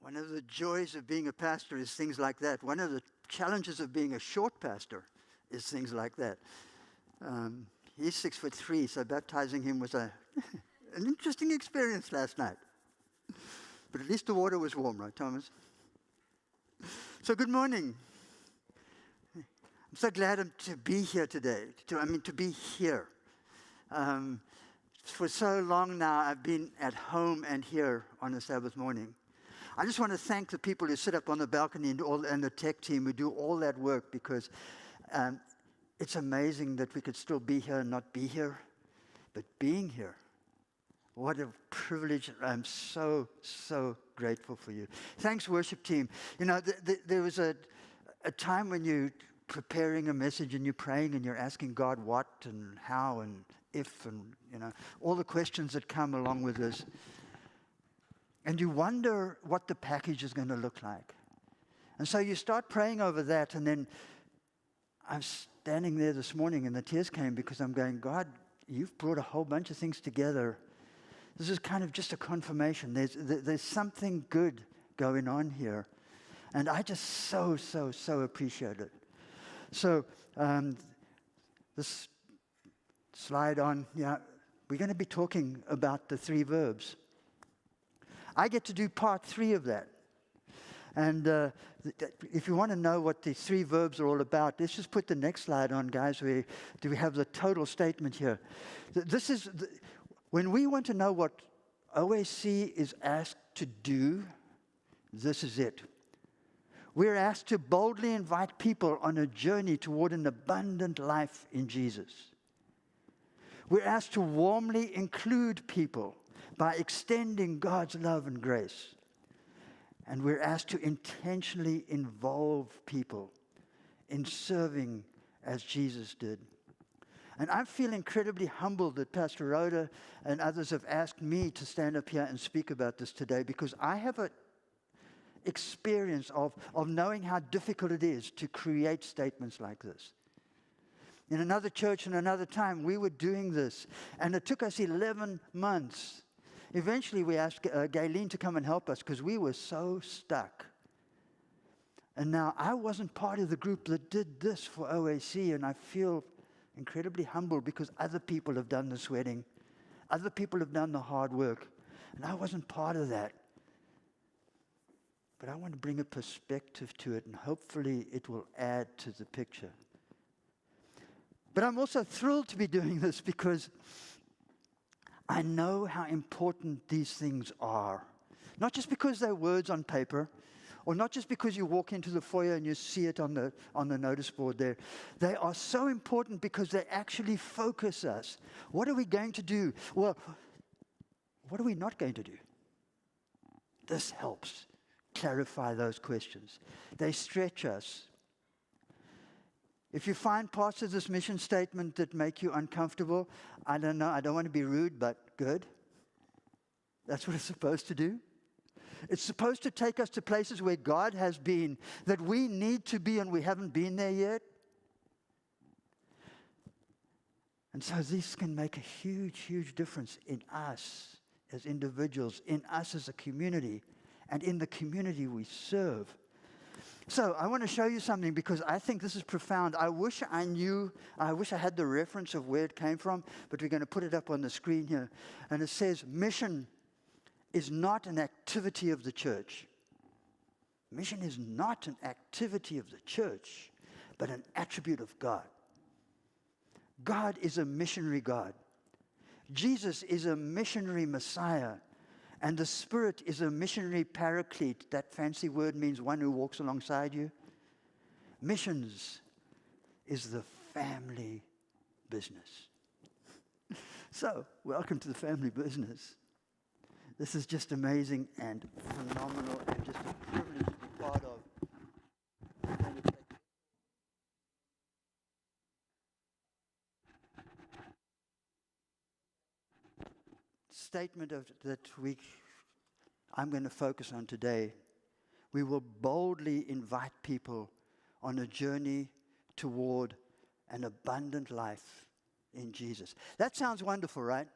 One of the joys of being a pastor is things like that. One of the challenges of being a short pastor is things like that. He's 6'3", so baptizing him was an interesting experience last night. But at least the water was warm, right, Thomas? So good morning. I'm so glad to be here today, to be here. For so long now, I've been at home and here on a Sabbath morning. I just want to thank the people who sit up on the balcony and the tech team who do all that work, because it's amazing that we could still be here and not be here. But being here, what a privilege. I'm so, so grateful for you. Thanks, worship team. You know, there was a time when you're preparing a message and you're praying and you're asking God what and how and if and, all the questions that come along with this. And you wonder what the package is going to look like. And so you start praying over that, and then I'm standing there this morning and the tears came because I'm going, God, you've brought a whole bunch of things together. This is kind of just a confirmation. There's something good going on here. And I just so, so, so appreciate it. So this slide on, we're going to be talking about the 3 verbs. I get to do part 3 of that. And if you want to know what the 3 verbs are all about, let's just put the next slide on, guys. We have the total statement here. This is, when we want to know what OAC is asked to do, this is it. We're asked to boldly invite people on a journey toward an abundant life in Jesus. We're asked to warmly include people by extending God's love and grace. And we're asked to intentionally involve people in serving as Jesus did. And I feel incredibly humbled that Pastor Rhoda and others have asked me to stand up here and speak about this today, because I have an experience of knowing how difficult it is to create statements like this. In another church in another time, we were doing this, and it took us 11 months. Eventually, we asked Gayleen to come and help us because we were so stuck. And now, I wasn't part of the group that did this for OAC, and I feel incredibly humbled because other people have done the sweating. Other people have done the hard work, and I wasn't part of that. But I want to bring a perspective to it, and hopefully it will add to the picture. But I'm also thrilled to be doing this because I know how important these things are. Not just because they're words on paper, or not just because you walk into the foyer and you see it on the notice board there. They are so important because they actually focus us. What are we going to do? Well, what are we not going to do? This helps clarify those questions. They stretch us. If you find parts of this mission statement that make you uncomfortable, I don't know, I don't want to be rude, but good. That's what it's supposed to do. It's supposed to take us to places where God has been, that we need to be, and we haven't been there yet. And so this can make a huge, huge difference in us as individuals, in us as a community, and in the community we serve. So I want to show you something because I think this is profound. I wish I had the reference of where it came from, but we're going to put it up on the screen here. And it says, mission is not an activity of the church. Mission is not an activity of the church, but an attribute of God. God is a missionary God. Jesus is a missionary Messiah. And the Spirit is a missionary paraclete. That fancy word means one who walks alongside you. Missions is the family business. So, welcome to the family business. This is just amazing and phenomenal and just a privilege to be part of. Statement that I'm going to focus on today. We will boldly invite people on a journey toward an abundant life in Jesus. That sounds wonderful, right?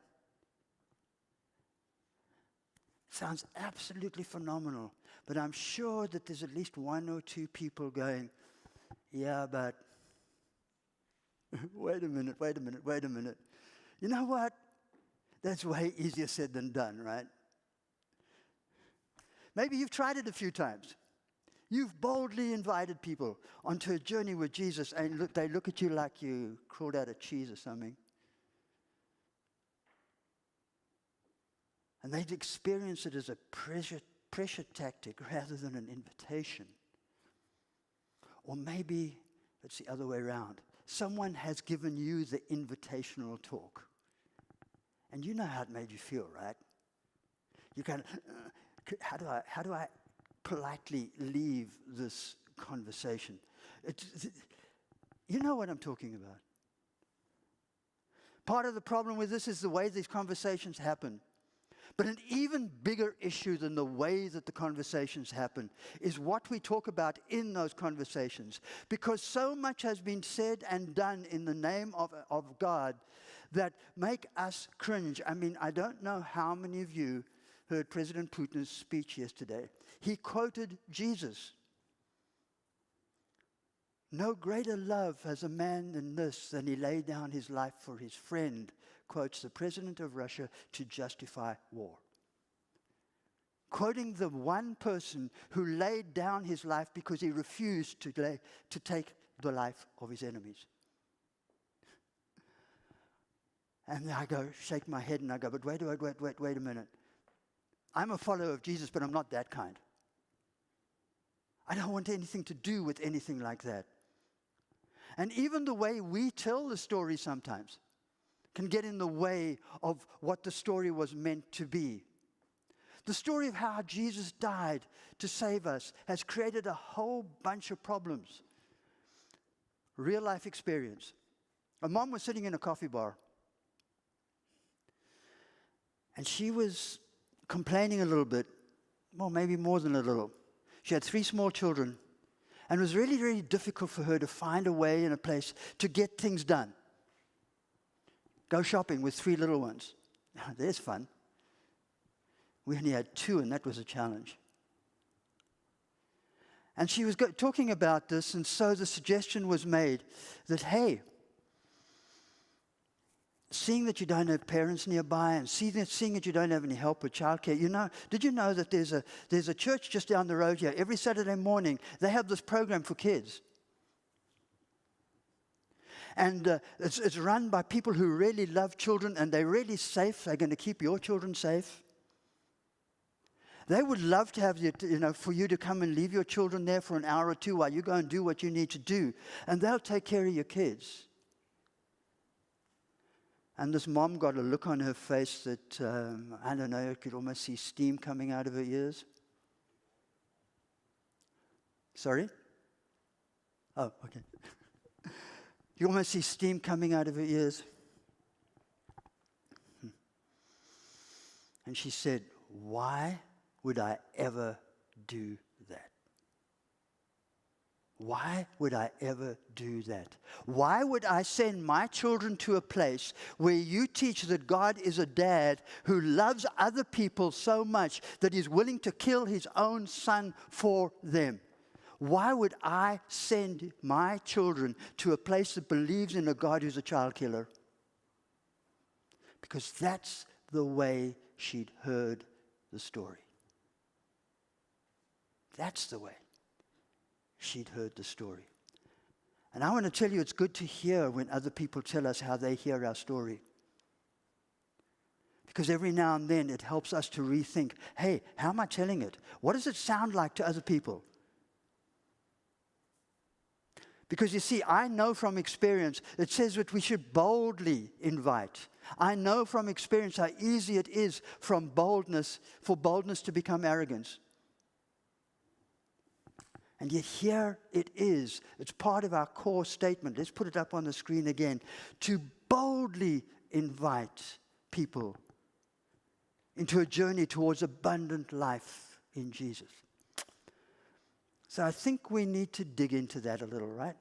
Sounds absolutely phenomenal. But I'm sure that there's at least one or two people going, yeah, but wait a minute. You know what? That's way easier said than done, right? Maybe you've tried it a few times. You've boldly invited people onto a journey with Jesus, and they look at you like you crawled out of cheese or something. And they'd experience it as a pressure tactic rather than an invitation. Or maybe it's the other way around. Someone has given you the invitational talk. And you know how it made you feel, right? You kind of, how do I politely leave this conversation? You know what I'm talking about. Part of the problem with this is the way these conversations happen. But an even bigger issue than the way that the conversations happen is what we talk about in those conversations. Because so much has been said and done in the name of God that make us cringe. I mean, I don't know how many of you heard President Putin's speech yesterday. He quoted Jesus. No greater love has a man than this, than he laid down his life for his friend, quotes the president of Russia to justify war. Quoting the one person who laid down his life because he refused to take the life of his enemies. And I go, shake my head and I go, but wait a minute. I'm a follower of Jesus, but I'm not that kind. I don't want anything to do with anything like that. And even the way we tell the story sometimes can get in the way of what the story was meant to be. The story of how Jesus died to save us has created a whole bunch of problems. Real life experience. A mom was sitting in a coffee bar. And she was complaining a little bit. Well, maybe more than a little. She had 3 small children. And it was really, really difficult for her to find a way and a place to get things done. Go shopping with 3 little ones. There's fun. We only had 2, and that was a challenge. And she was talking about this, and so the suggestion was made that, hey, seeing that you don't have parents nearby and seeing that you don't have any help with childcare, did you know that there's a church just down the road here? Every Saturday morning, they have this program for kids. And it's run by people who really love children, and they're really safe. They're going to keep your children safe. They would love to have for you to come and leave your children there for an hour or 2 while you go and do what you need to do. And they'll take care of your kids. And this mom got a look on her face that, I don't know, you could almost see steam coming out of her ears. Sorry? Oh, okay. You almost see steam coming out of her ears. And she said, why would I ever do that? Why would I ever do that? Why would I send my children to a place where you teach that God is a dad who loves other people so much that he's willing to kill his own son for them? Why would I send my children to a place that believes in a God who's a child killer? Because that's the way she'd heard the story. That's the way she'd heard the story. And I want to tell you, it's good to hear when other people tell us how they hear our story. Because every now and then it helps us to rethink, hey, how am I telling it? What does it sound like to other people? Because you see, I know from experience, it says that we should boldly invite. I know from experience how easy it is for boldness to become arrogance. And yet here it is. It's part of our core statement. Let's put it up on the screen again. To boldly invite people into a journey towards abundant life in Jesus. So I think we need to dig into that a little, right?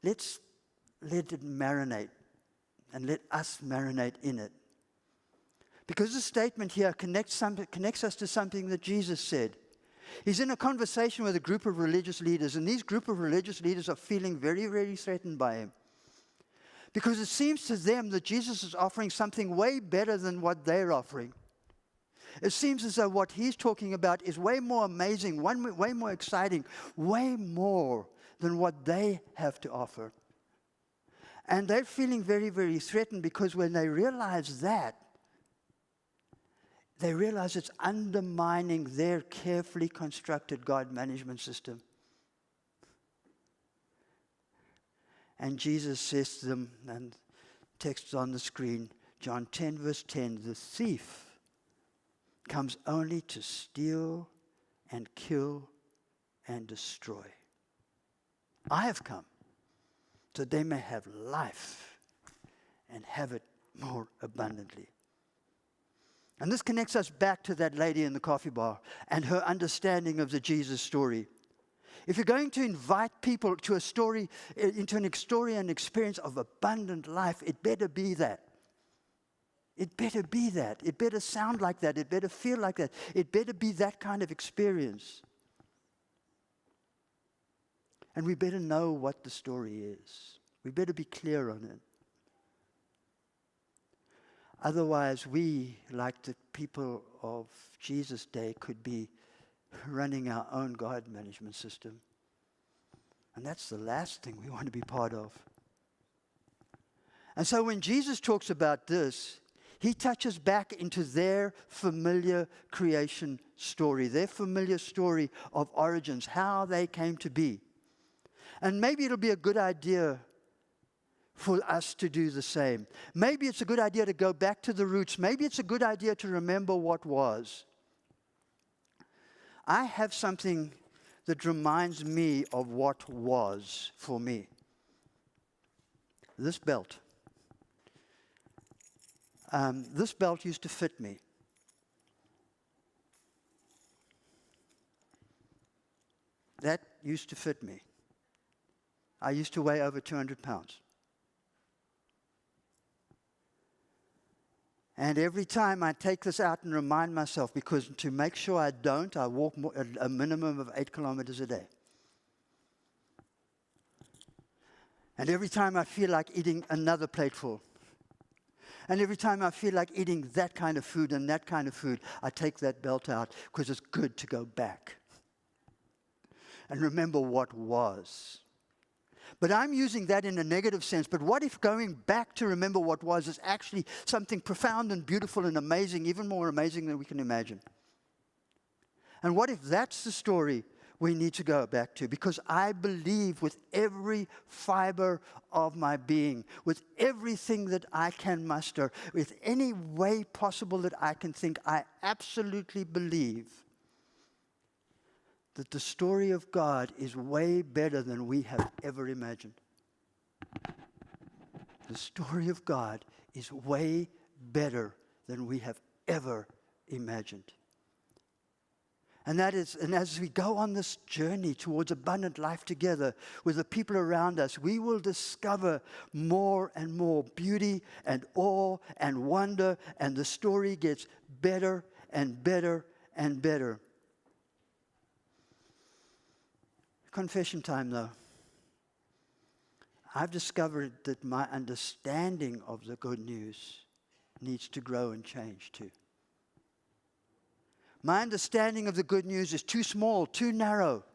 Let's let it marinate and let us marinate in it. Because the statement here connects us to something that Jesus said. He's in a conversation with a group of religious leaders, and these group of religious leaders are feeling very, very threatened by him. Because it seems to them that Jesus is offering something way better than what they're offering. It seems as though what he's talking about is way more amazing, way more exciting, way more than what they have to offer. And they're feeling very, very threatened because when they realize that, they realize it's undermining their carefully constructed God management system. And Jesus says to them, and text on the screen, John 10 verse 10, the thief comes only to steal and kill and destroy. I have come so they may have life and have it more abundantly. And this connects us back to that lady in the coffee bar and her understanding of the Jesus story. If you're going to invite people to a story, into an story and experience of abundant life, it better be that. It better be that. It better sound like that. It better feel like that. It better be that kind of experience. And we better know what the story is. We better be clear on it. Otherwise, we, like the people of Jesus' day, could be running our own God management system. And that's the last thing we want to be part of. And so when Jesus talks about this, he touches back into their familiar creation story, their familiar story of origins, how they came to be. And maybe it'll be a good idea for us to do the same. Maybe it's a good idea to go back to the roots. Maybe it's a good idea to remember what was. I have something that reminds me of what was for me. This belt. This belt used to fit me. That used to fit me. I used to weigh over 200 pounds. And every time I take this out and remind myself, because to make sure I don't, I walk a minimum of 8 kilometers a day. And every time I feel like eating another plateful, and every time I feel like eating that kind of food and that kind of food, I take that belt out because it's good to go back and remember what was. But I'm using that in a negative sense. But what if going back to remember what was is actually something profound and beautiful and amazing, even more amazing than we can imagine? And what if that's the story we need to go back to? Because I believe with every fiber of my being, with everything that I can muster, with any way possible that I can think, I absolutely believe that the story of God is way better than we have ever imagined. The story of God is way better than we have ever imagined. And as we go on this journey towards abundant life together with the people around us, we will discover more and more beauty and awe and wonder, and the story gets better and better and better. Confession time, though. I've discovered that my understanding of the good news needs to grow and change too. My understanding of the good news is too small, too narrow.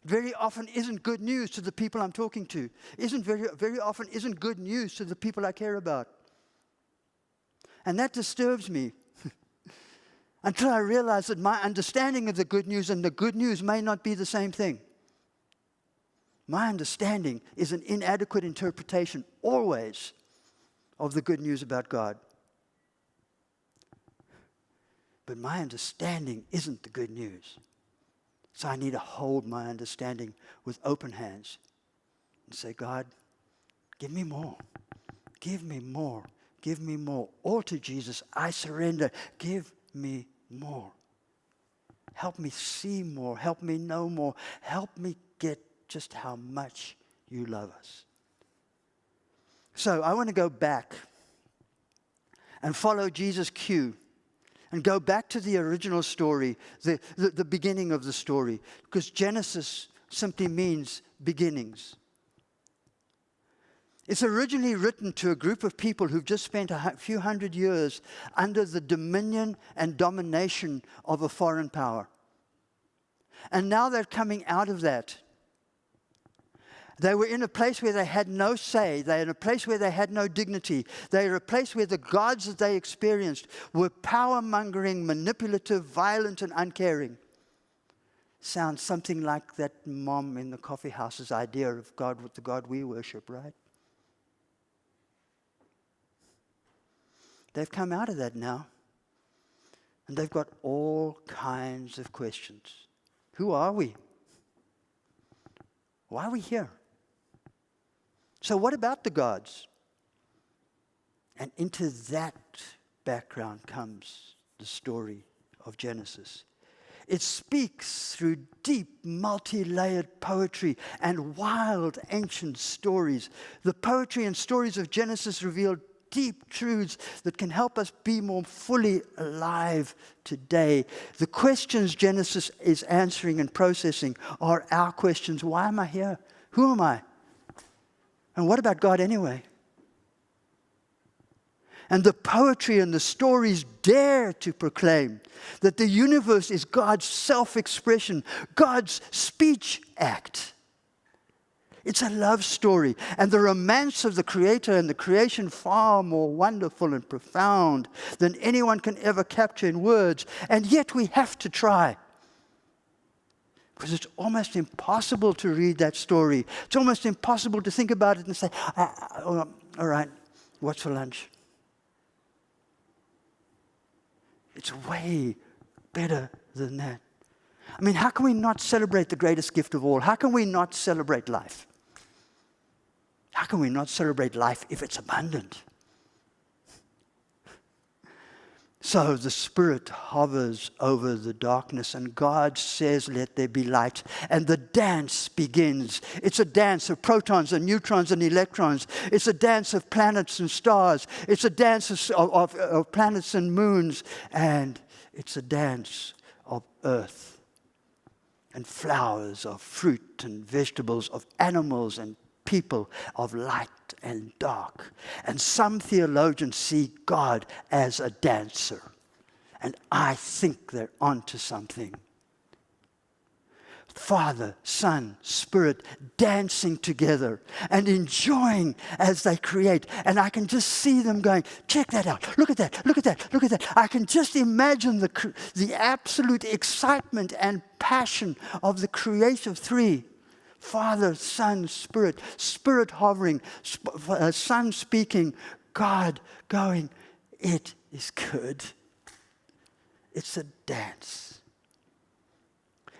Very often isn't good news to the people I'm talking to. Very often isn't good news to the people I care about. And that disturbs me. Until I realize that my understanding of the good news and the good news may not be the same thing. My understanding is an inadequate interpretation, always, of the good news about God. But my understanding isn't the good news. So I need to hold my understanding with open hands and say, God, give me more. Give me more. Give me more. All to Jesus, I surrender. Give me more. Help me see more. Help me know more. Help me get just how much you love us. So I want to go back and follow Jesus' cue and go back to the original story, the beginning of the story, because Genesis simply means beginnings. It's originally written to a group of people who've just spent a few hundred years under the dominion and domination of a foreign power. And now they're coming out of that. They were in a place where they had no say. They were in a place where they had no dignity. They were in a place where the gods that they experienced were power-mongering, manipulative, violent, and uncaring. Sounds something like that mom in the coffee house's idea of God with the God we worship, right? They've come out of that now. And they've got all kinds of questions. Who are we? Why are we here? So what about the gods? And into that background comes the story of Genesis. It speaks through deep, multi-layered poetry and wild, ancient stories. The poetry and stories of Genesis reveal deep truths that can help us be more fully alive today. The questions Genesis is answering and processing are our questions. Why am I here? Who am I? And what about God anyway? And the poetry and the stories dare to proclaim that the universe is God's self-expression, God's speech act. It's a love story, and the romance of the Creator and the creation far more wonderful and profound than anyone can ever capture in words, and yet we have to try. Because it's almost impossible to read that story. It's almost impossible to think about it and say, all right, what's for lunch? It's way better than that. I mean, how can we not celebrate the greatest gift of all? How can we not celebrate life? How can we not celebrate life if it's abundant? So the Spirit hovers over the darkness, and God says, let there be light. And the dance begins. It's a dance of protons and neutrons and electrons. It's a dance of planets and stars. It's a dance of planets and moons. And it's a dance of earth and flowers, of fruit and vegetables, of animals and people, of light and dark. And some theologians see God as a dancer. And I think they're onto something. Father, Son, Spirit dancing together and enjoying as they create. And I can just see them going, check that out, look at that, look at that, look at that. I can just imagine the absolute excitement and passion of the creative three. Father, Son, Spirit, Spirit hovering, Son speaking, God going, it is good. It's a dance.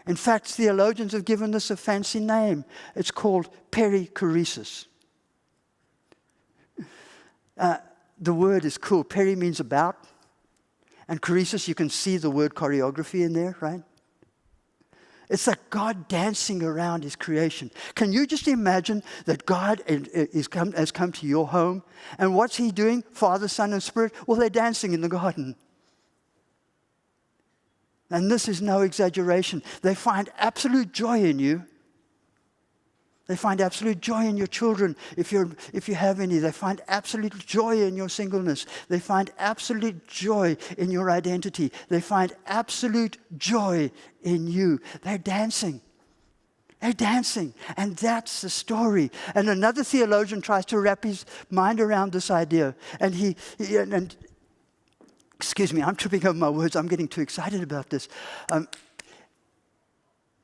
In fact, theologians have given this a fancy name. It's called perichoresis. The word is cool. Peri means about. And choresis, you can see the word choreography in there, right? It's like God dancing around His creation. Can you just imagine that God has come to your home, and what's He doing? Father, Son, and Spirit? Well, they're dancing in the garden. And this is no exaggeration. They find absolute joy in you. They find absolute joy in your children, if you have any. They find absolute joy in your singleness. They find absolute joy in your identity. They find absolute joy in you. They're dancing. They're dancing. And that's the story. And another theologian tries to wrap his mind around this idea. And excuse me, I'm tripping over my words. I'm getting too excited about this.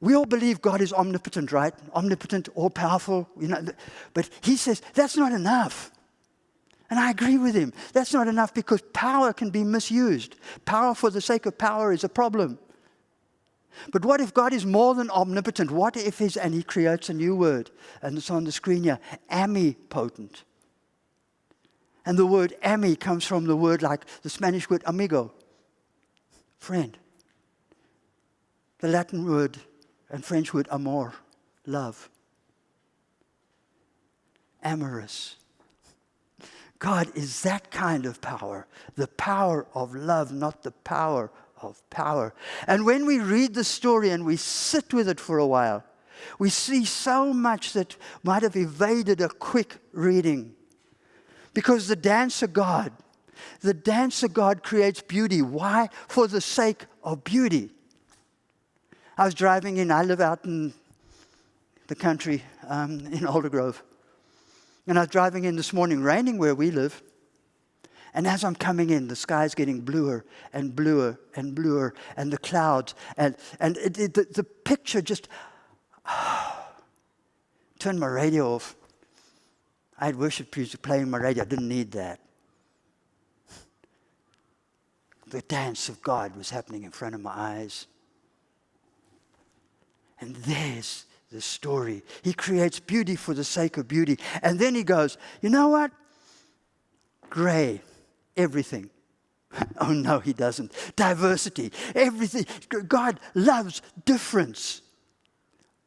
We all believe God is omnipotent, right? Omnipotent, all-powerful. But he says that's not enough. And I agree with him. That's not enough because power can be misused. Power for the sake of power is a problem. But what if God is more than omnipotent? What if and he creates a new word, and it's on the screen here, amipotent. And the word ami comes from the word like the Spanish word amigo, friend. The Latin word and French word amor, love. Amorous. God is that kind of power, the power of love, not the power of power. And when we read the story and we sit with it for a while, we see so much that might have evaded a quick reading. Because the dancer God creates beauty. Why? For the sake of beauty. I was driving in, I live out in the country, in Aldergrove. And I was driving in this morning, raining where we live. And as I'm coming in, the sky's getting bluer and bluer and bluer, and the clouds. And the picture just... turned my radio off. I had worship music playing my radio. I didn't need that. The dance of God was happening in front of my eyes. And there's the story. He creates beauty for the sake of beauty. And then he goes, you know what? Gray, everything. Oh, no, he doesn't. Diversity, everything. God loves difference.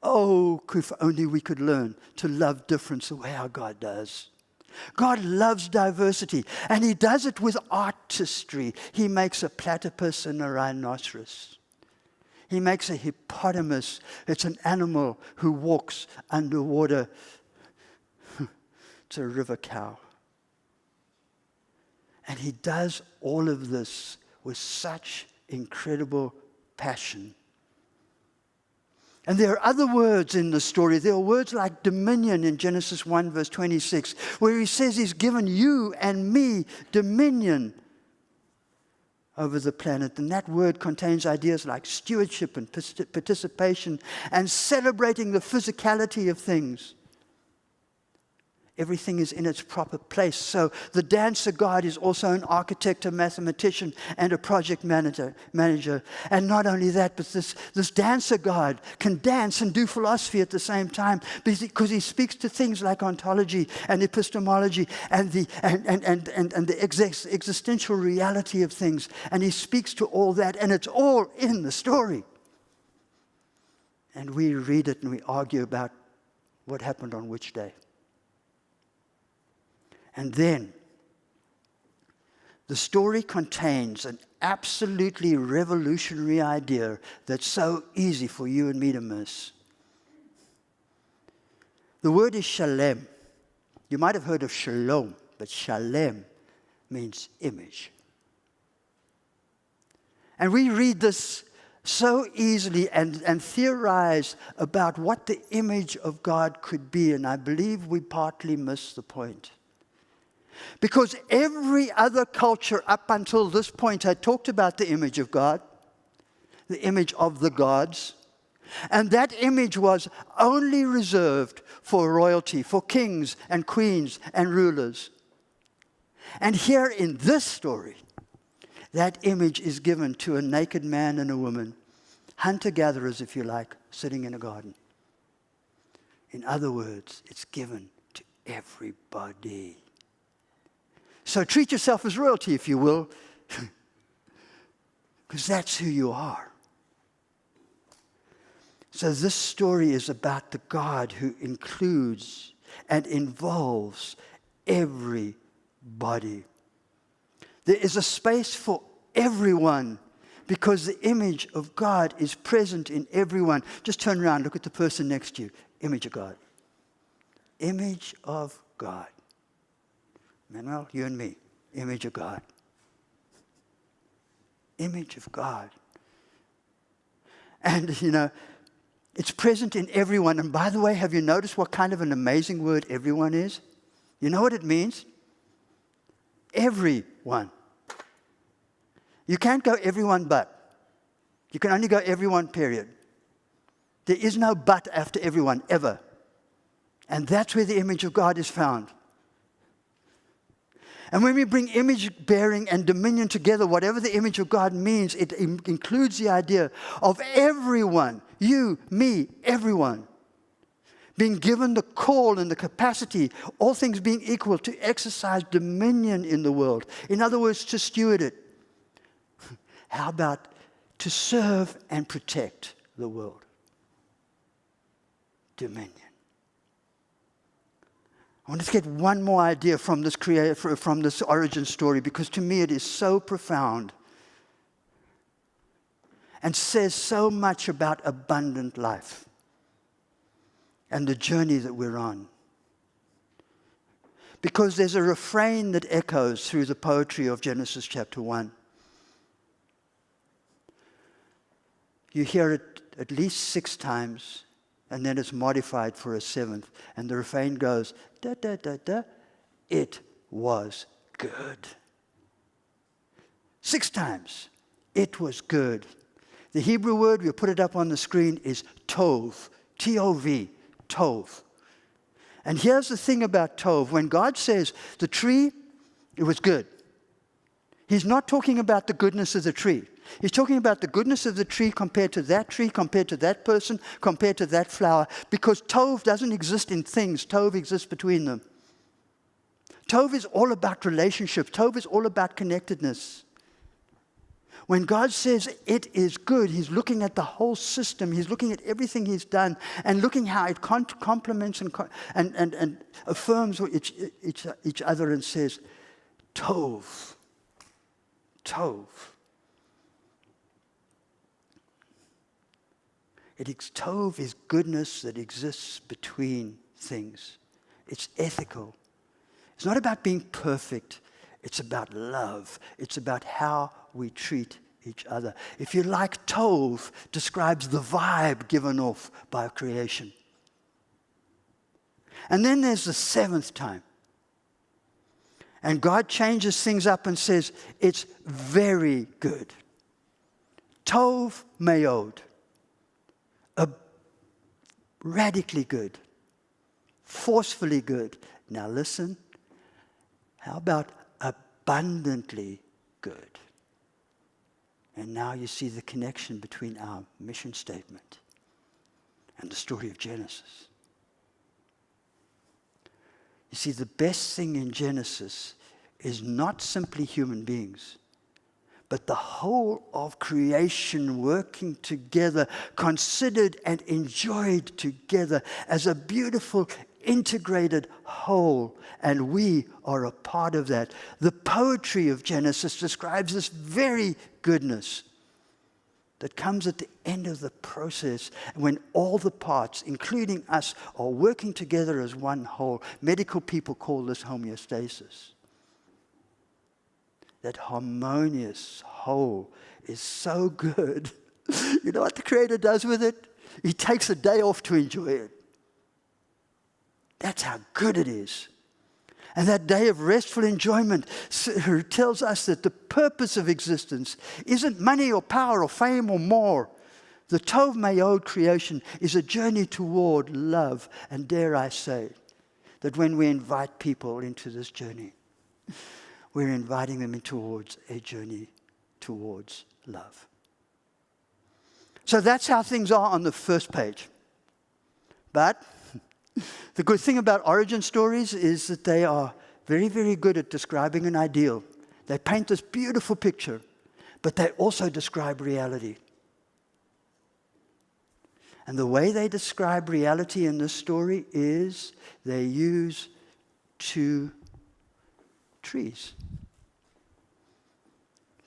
Oh, if only we could learn to love difference the way our God does. God loves diversity, and he does it with artistry. He makes a platypus and a rhinoceros. He makes a hippopotamus. It's an animal who walks underwater. It's a river cow. And he does all of this with such incredible passion. And there are other words in the story. There are words like dominion in Genesis 1, verse 26, where he says he's given you and me dominion over the planet. And that word contains ideas like stewardship and participation and celebrating the physicality of things. Everything is in its proper place. So the dancer God is also an architect, a mathematician, and a project manager. And not only that, but this dancer God can dance and do philosophy at the same time, because he speaks to things like ontology and epistemology and the existential reality of things. And he speaks to all that, and it's all in the story. And we read it and we argue about what happened on which day. And then, the story contains an absolutely revolutionary idea that's so easy for you and me to miss. The word is shalem. You might have heard of shalom, but shalem means image. And we read this so easily and theorize about what the image of God could be, and I believe we partly miss the point. Because every other culture up until this point had talked about the image of God, the image of the gods, and that image was only reserved for royalty, for kings and queens and rulers. And here in this story, that image is given to a naked man and a woman, hunter-gatherers, if you like, sitting in a garden. In other words, it's given to everybody. So treat yourself as royalty, if you will, because that's who you are. So this story is about the God who includes and involves everybody. There is a space for everyone because the image of God is present in everyone. Just turn around, look at the person next to you. Image of God. Image of God. Manuel, you and me, image of God. Image of God. And, it's present in everyone. And by the way, have you noticed what kind of an amazing word everyone is? You know what it means? Everyone. You can't go everyone but. You can only go everyone, period. There is no but after everyone, ever. And that's where the image of God is found. And when we bring image bearing and dominion together, whatever the image of God means, it includes the idea of everyone, you, me, everyone, being given the call and the capacity, all things being equal, to exercise dominion in the world. In other words, to steward it. How about to serve and protect the world? Dominion. I want to get one more idea from this origin story, because to me it is so profound and says so much about abundant life and the journey that we're on. Because there's a refrain that echoes through the poetry of Genesis chapter 1. You hear it at least 6 times, and then it's modified for a 7th. And the refrain goes, da, da, da, da, it was good. 6 times, it was good. The Hebrew word, we'll put it up on the screen, is tov, T-O-V, tov. And here's the thing about tov. When God says the tree, it was good, He's not talking about the goodness of the tree. He's talking about the goodness of the tree compared to that person, compared to that flower, because tov doesn't exist in things. Tov exists between them. Tov is all about relationships. Tov is all about connectedness. When God says it is good, He's looking at the whole system. He's looking at everything He's done and looking how it complements and affirms each other and says, Tov, Tov. Tov is goodness that exists between things. It's ethical. It's not about being perfect. It's about love. It's about how we treat each other. If you like, Tov describes the vibe given off by creation. And then there's the 7th time. And God changes things up and says, it's very good. Tov meod. Radically good. Forcefully good. Now listen. How about abundantly good? And now you see the connection between our mission statement and the story of Genesis. You see, the best thing in Genesis is not simply human beings, but the whole of creation working together, considered and enjoyed together as a beautiful, integrated whole. And we are a part of that. The poetry of Genesis describes this very goodness that comes at the end of the process when all the parts, including us, are working together as one whole. Medical people call this homeostasis. That harmonious whole is so good. You know what the Creator does with it? He takes a day off to enjoy it. That's how good it is. And that day of restful enjoyment tells us that the purpose of existence isn't money or power or fame or more. The Tov Meod creation is a journey toward love. And dare I say that when we invite people into this journey, we're inviting them towards a journey towards love. So that's how things are on the first page. But the good thing about origin stories is that they are very, very good at describing an ideal. They paint this beautiful picture, but they also describe reality. And the way they describe reality in this story is they use 2 trees.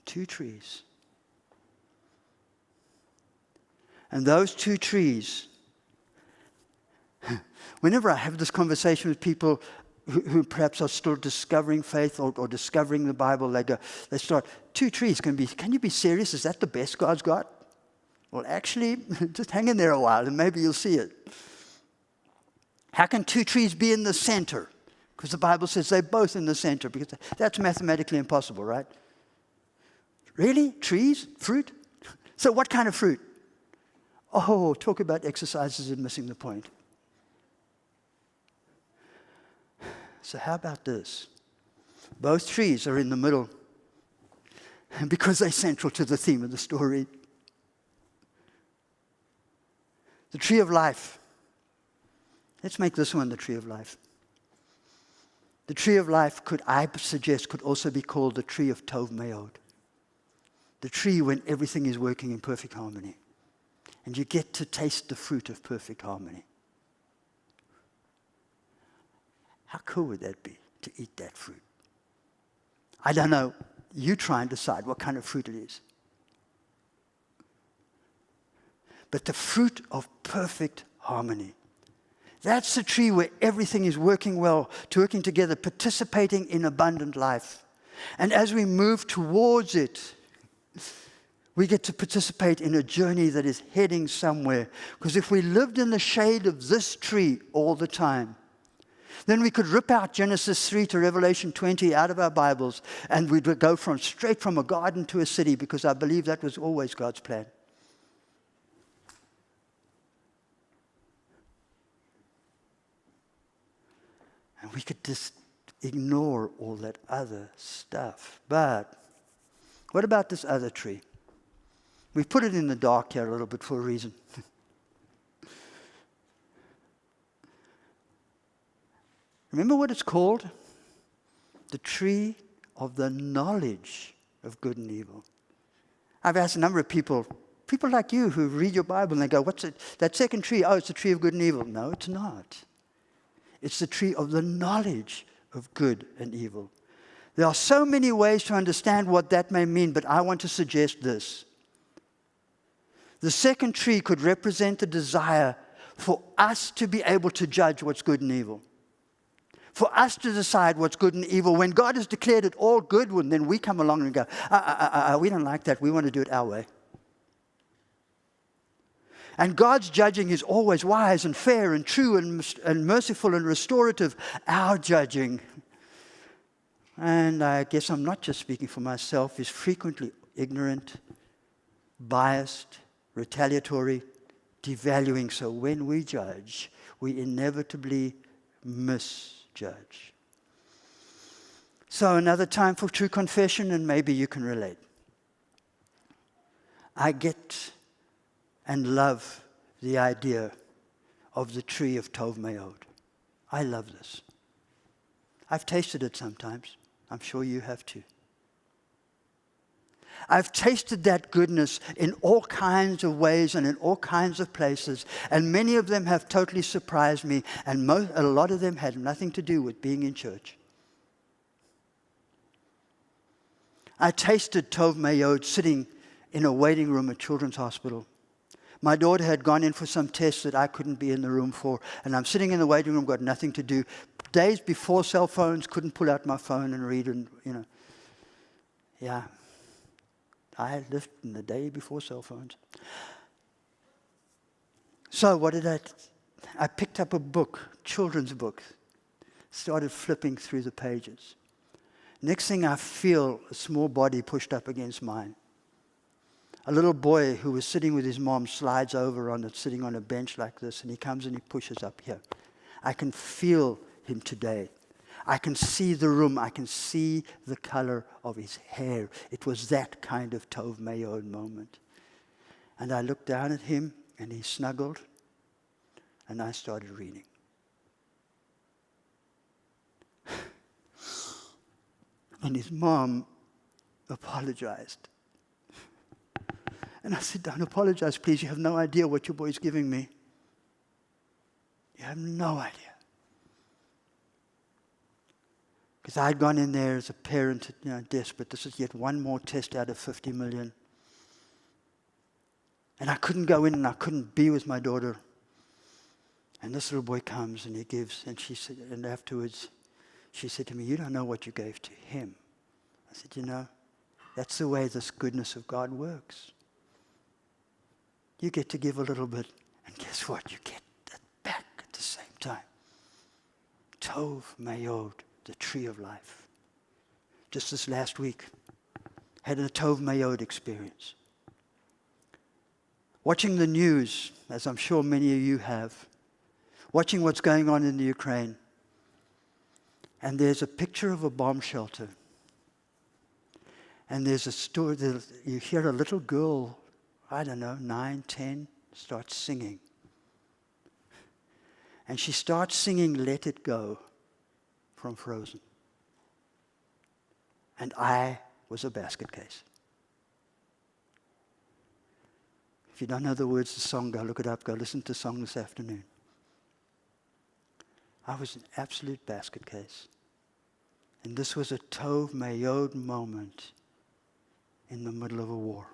2 trees. And those 2 trees, whenever I have this conversation with people who perhaps are still discovering faith or discovering the Bible, they start, 2 trees can you be serious? Is that the best God's got? Well, actually, just hang in there a while and maybe you'll see it. How can 2 trees be in the center? Because the Bible says they're both in the center, because that's mathematically impossible, right? Really? Trees? Fruit? So what kind of fruit? Oh, talk about exercises and missing the point. So how about this? Both trees are in the middle, and because they're central to the theme of the story. The tree of life. Let's make this one the tree of life. The tree of life, I suggest, could also be called the tree of Tov Meod. The tree when everything is working in perfect harmony. And you get to taste the fruit of perfect harmony. How cool would that be to eat that fruit? I don't know. You try and decide what kind of fruit it is. But the fruit of perfect harmony. That's the tree where everything is working well, working together, participating in abundant life. And as we move towards it, we get to participate in a journey that is heading somewhere. Because if we lived in the shade of this tree all the time, then we could rip out Genesis 3 to Revelation 20 out of our Bibles, and we'd go straight from a garden to a city, because I believe that was always God's plan. And we could just ignore all that other stuff. But what about this other tree? We've put it in the dark here a little bit for a reason. Remember what it's called? The tree of the knowledge of good and evil. I've asked a number of people like you who read your Bible and they go, what's it? That second tree, oh, it's the tree of good and evil. No, it's not. It's the tree of the knowledge of good and evil. There are so many ways to understand what that may mean, but I want to suggest this. The second tree could represent the desire for us to be able to judge what's good and evil. For us to decide what's good and evil. When God has declared it all good, then we come along and go, we don't like that. We want to do it our way. And God's judging is always wise and fair and true and merciful and restorative. Our judging, and I guess I'm not just speaking for myself, is frequently ignorant, biased, retaliatory, devaluing. So when we judge, we inevitably misjudge. So another time for true confession, and maybe you can relate. I get and love the idea of the tree of Tov Mayod. I love this. I've tasted it sometimes. I'm sure you have too. I've tasted that goodness in all kinds of ways and in all kinds of places, and many of them have totally surprised me, and a lot of them had nothing to do with being in church. I tasted Tov Mayod sitting in a waiting room at Children's Hospital. My daughter had gone in for some tests that I couldn't be in the room for, and I'm sitting in the waiting room, got nothing to do. Days before cell phones, couldn't pull out my phone and read, and yeah. I lived in the day before cell phones. So what did I picked up a book, children's book, started flipping through the pages. Next thing I feel a small body pushed up against mine. A little boy who was sitting with his mom slides over on it, sitting on a bench like this, and he comes and he pushes up here. I can feel him today. I can see the room. I can see the color of his hair. It was that kind of Tov Mayod moment. And I looked down at him, and he snuggled, and I started reading. And his mom apologized. And I said, don't apologize, please. You have no idea what your boy's giving me. You have no idea. Because I'd gone in there as a parent, desperate. This is yet one more test out of 50 million. And I couldn't go in and I couldn't be with my daughter. And this little boy comes and he gives, and she said, and afterwards, she said to me, you don't know what you gave to him. I said, that's the way this goodness of God works. You get to give a little bit, and guess what? You get that back at the same time. Tov Mayod, the tree of life. Just this last week, had a Tov Mayod experience. Watching the news, as I'm sure many of you have, watching what's going on in the Ukraine, and there's a picture of a bomb shelter. And there's a story that you hear a little girl, 9, 10, starts singing. And she starts singing Let It Go from Frozen. And I was a basket case. If you don't know the words to the song, go look it up, go listen to the song this afternoon. I was an absolute basket case. And this was a Tov Mayod moment in the middle of a war.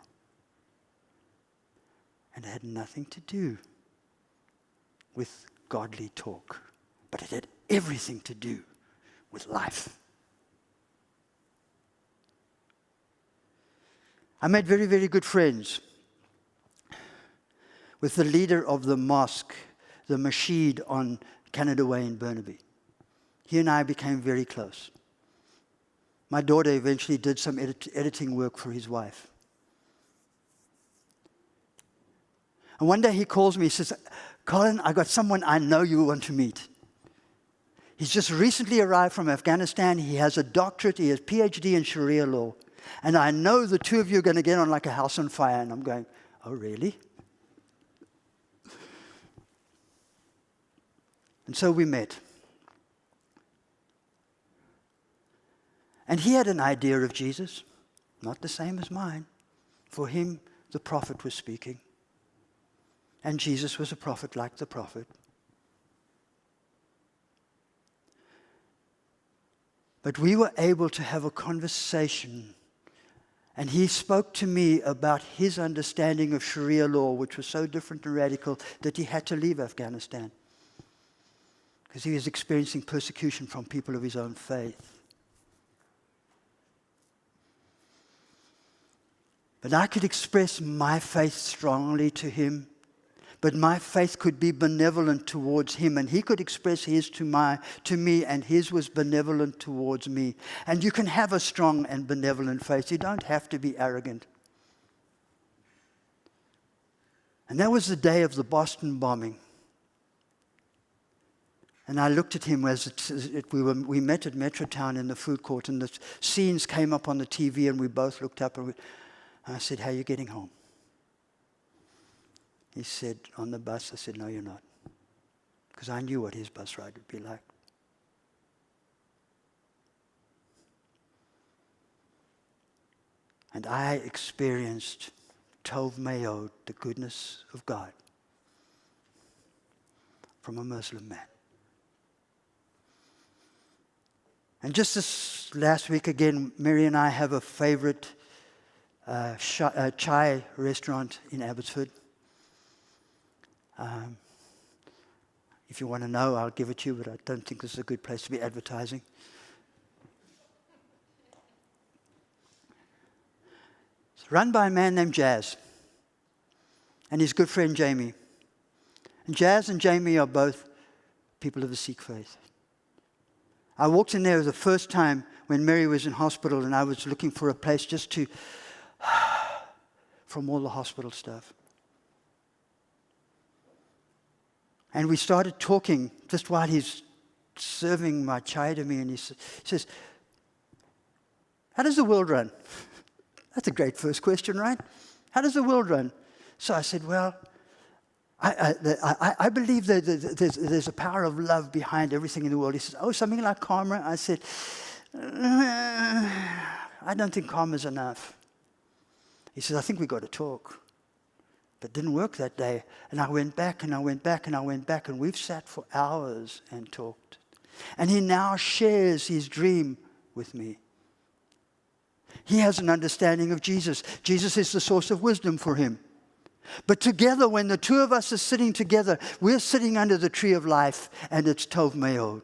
And it had nothing to do with godly talk, but it had everything to do with life. I made very, very good friends with the leader of the mosque, the Masjid on Canada Way in Burnaby. He and I became very close. My daughter eventually did some editing work for his wife. And one day he calls me, he says, Colin, I got someone I know you want to meet. He's just recently arrived from Afghanistan. He has a doctorate, he has a PhD in Sharia law. And I know the two of you are going to get on like a house on fire. And I'm going, oh, really? And so we met. And he had an idea of Jesus, not the same as mine. For him, the prophet was speaking. And Jesus was a prophet like the prophet. But we were able to have a conversation. And he spoke to me about his understanding of Sharia law, which was so different and radical that he had to leave Afghanistan because he was experiencing persecution from people of his own faith. But I could express my faith strongly to him, but my faith could be benevolent towards him, and he could express his to me, and his was benevolent towards me. And you can have a strong and benevolent faith. You don't have to be arrogant. And that was the day of the Boston bombing. And I looked at him as we met at Metrotown in the food court, and the scenes came up on the TV, and we both looked up, and I said, how are you getting home? He said, on the bus. I said, no, you're not. Because I knew what his bus ride would be like. And I experienced Tov Mayod, the goodness of God, from a Muslim man. And just this last week again, Mary and I have a favorite chai restaurant in Abbotsford. If you want to know, I'll give it to you, but I don't think this is a good place to be advertising. It's run by a man named Jazz and his good friend Jamie. And Jazz and Jamie are both people of the Sikh faith. I walked in there the first time when Mary was in hospital, and I was looking for a place just to, from all the hospital stuff. And we started talking just while he's serving my chai to me, and he says, how does the world run? That's a great first question, right? How does the world run? So I said, well, I believe that there's a power of love behind everything in the world. He says, oh, something like karma? I said, I don't think karma's enough. He says, I think we've got to talk. But it didn't work that day. And I went back and I went back and I went back, and we've sat for hours and talked. And he now shares his dream with me. He has an understanding of Jesus. Jesus is the source of wisdom for him. But together, when the two of us are sitting together, we're sitting under the tree of life, and it's Tov Mayod.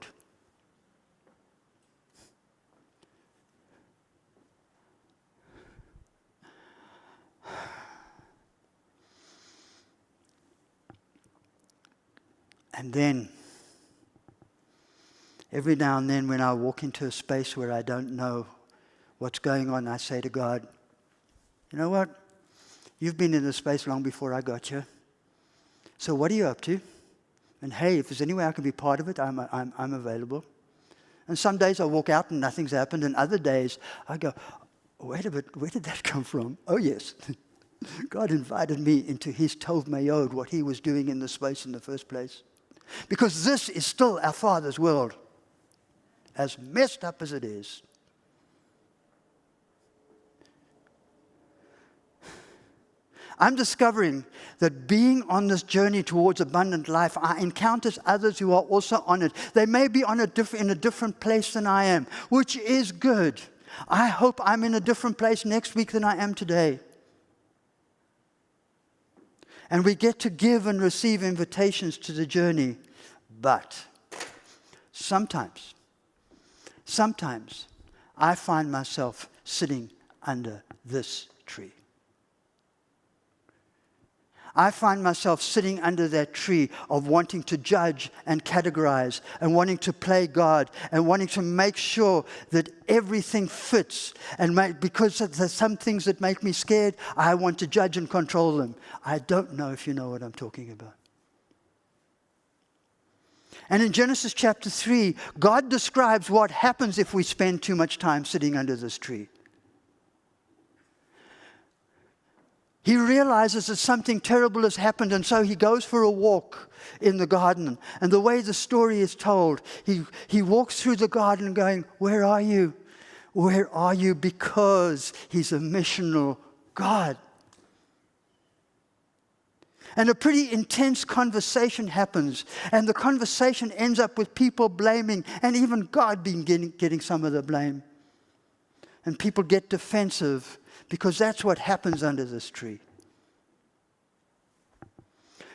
And then, every now and then when I walk into a space where I don't know what's going on, I say to God, you know what? You've been in this space long before I got here. So what are you up to? And hey, if there's any way I can be part of it, I'm available. And some days I walk out and nothing's happened, and other days I go, wait a minute, where did that come from? Oh yes, God invited me into his Tov Mayod, what he was doing in the space in the first place. Because this is still our Father's world, as messed up as it is. I'm discovering that being on this journey towards abundant life, I encounter others who are also on it. They may be in a different place than I am, which is good. I hope I'm in a different place next week than I am today. And we get to give and receive invitations to the journey. But sometimes, I find myself sitting under this tree. I find myself sitting under that tree of wanting to judge and categorize and wanting to play God and wanting to make sure that everything fits. And because there's some things that make me scared, I want to judge and control them. I don't know if you know what I'm talking about. And in Genesis chapter 3, God describes what happens if we spend too much time sitting under this tree. He realizes that something terrible has happened, and so he goes for a walk in the garden. And the way the story is told, he walks through the garden going, "Where are you? Where are you?" Because he's a missional God. And a pretty intense conversation happens. And the conversation ends up with people blaming, and even God getting some of the blame. And people get defensive, because that's what happens under this tree.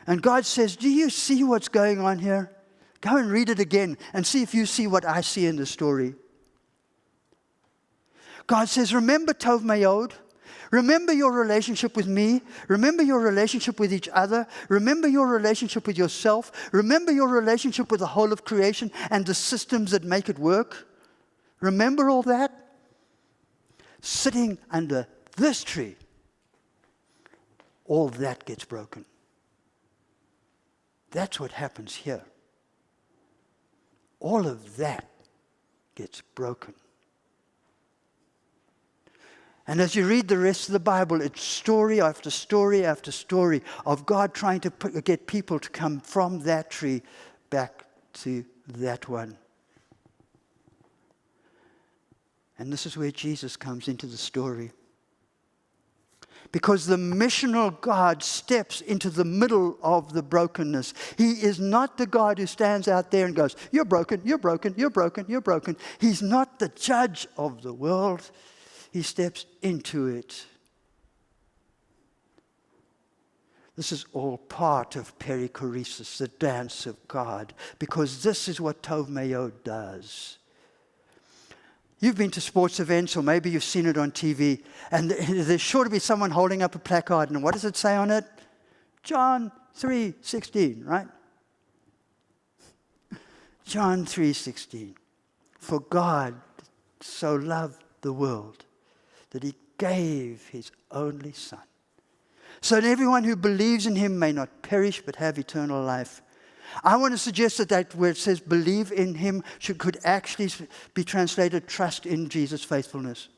And God says, "Do you see what's going on here? Go and read it again and see if you see what I see in the story." God says, "Remember Tov Mayod. Remember your relationship with me. Remember your relationship with each other. Remember your relationship with yourself. Remember your relationship with the whole of creation and the systems that make it work. Remember all that? Sitting under this tree, all that gets broken." That's what happens here. All of that gets broken. And as you read the rest of the Bible, it's story after story after story of God trying to get people to come from that tree back to that one. And this is where Jesus comes into the story. Because the missional God steps into the middle of the brokenness. He is not the God who stands out there and goes, "You're broken, you're broken, you're broken, you're broken." He's not the judge of the world. He steps into it. This is all part of perichoresis, the dance of God, because this is what Tov Mayod does. You've been to sports events, or maybe you've seen it on TV, and there's sure to be someone holding up a placard, and what does it say on it? John 3:16, right? John 3:16. "For God so loved the world that he gave his only Son, so that everyone who believes in him may not perish but have eternal life." I want to suggest that where it says believe in him could actually be translated trust in Jesus' faithfulness.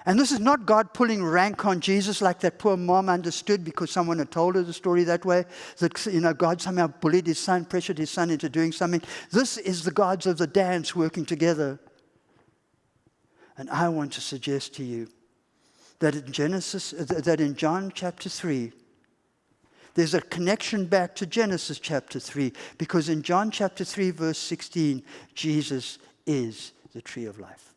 And this is not God pulling rank on Jesus like that poor mom understood because someone had told her the story that way, that God somehow bullied his son, pressured his son into doing something. This is the gods of the dance working together. And I want to suggest to you that in John chapter 3, there's a connection back to Genesis chapter 3, because in John chapter 3, verse 16, Jesus is the tree of life.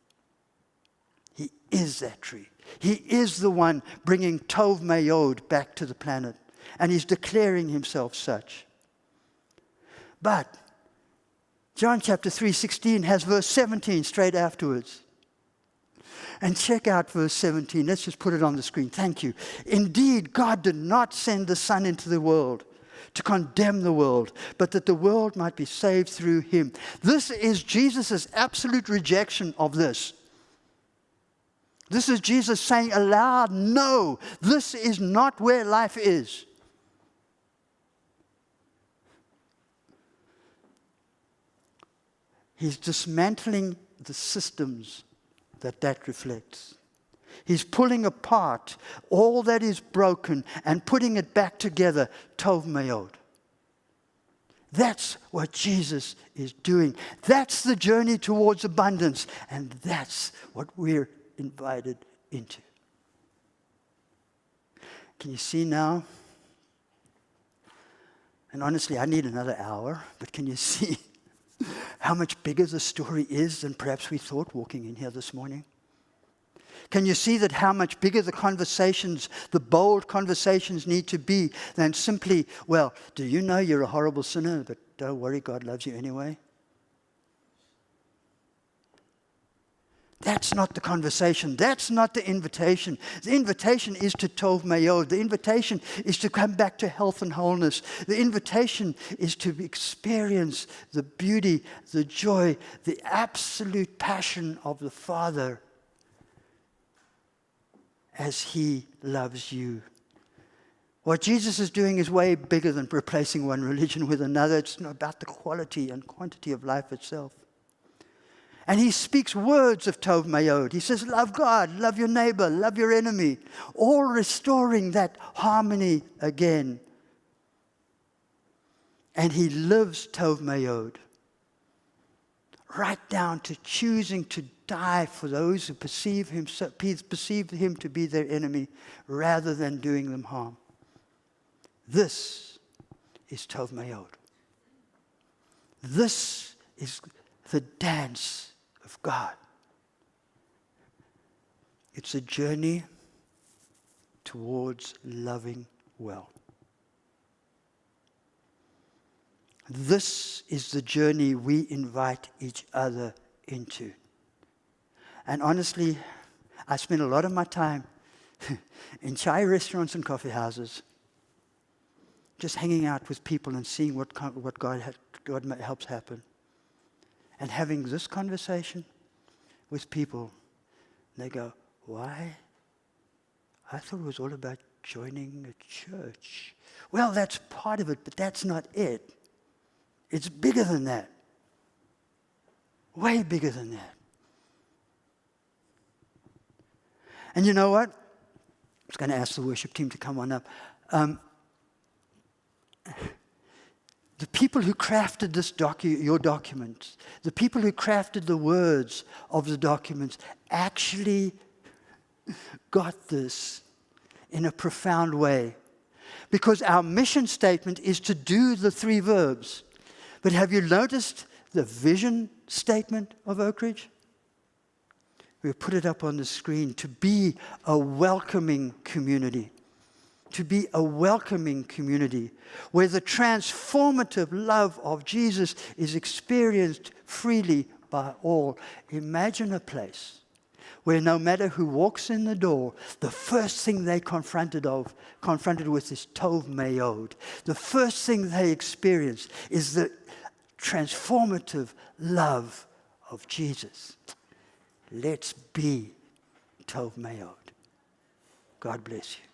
He is that tree. He is the one bringing Tov Mayod back to the planet, and he's declaring himself such. But John chapter 3:16 has verse 17 straight afterwards. And check out verse 17. Let's just put it on the screen. Thank you. "Indeed, God did not send the Son into the world to condemn the world, but that the world might be saved through him." This is Jesus' absolute rejection of this. This is Jesus saying aloud, no, this is not where life is. He's dismantling the systems that reflects. He's pulling apart all that is broken and putting it back together, Tov Mayod. That's what Jesus is doing. That's the journey towards abundance, and that's what we're invited into. Can you see now? And honestly, I need another hour, but can you see how much bigger the story is than perhaps we thought walking in here this morning? Can you see that how much bigger the conversations, the bold conversations need to be than simply, well, do you know you're a horrible sinner, but don't worry, God loves you anyway? That's not the conversation. That's not the invitation. The invitation is to Tov Mayod. The invitation is to come back to health and wholeness. The invitation is to experience the beauty, the joy, the absolute passion of the Father as He loves you. What Jesus is doing is way bigger than replacing one religion with another. It's not about the quality and quantity of life itself. And He speaks words of Tov Mayod. He says, love God, love your neighbor, love your enemy. All restoring that harmony again. And He lives Tov Mayod. Right down to choosing to die for those who perceive Him to be their enemy rather than doing them harm. This is Tov Mayod. This is the dance of God. It's a journey towards loving well. This is the journey we invite each other into. And honestly, I spend a lot of my time in chai restaurants and coffee houses, just hanging out with people and seeing what God helps happen. And having this conversation with people, they go, why? I thought it was all about joining a church. Well, that's part of it, but that's not it. It's bigger than that. Way bigger than that. And you know what? I was going to ask the worship team to come on up. The people who crafted your documents, the people who crafted the words of the documents, actually got this in a profound way. Because our mission statement is to do the 3 verbs. But have you noticed the vision statement of Oak Ridge? We'll put it up on the screen. To be a welcoming community. To be a welcoming community where the transformative love of Jesus is experienced freely by all. Imagine a place where no matter who walks in the door, the first thing they're confronted with is Tov Mayod. The first thing they experience is the transformative love of Jesus. Let's be Tov Mayod. God bless you.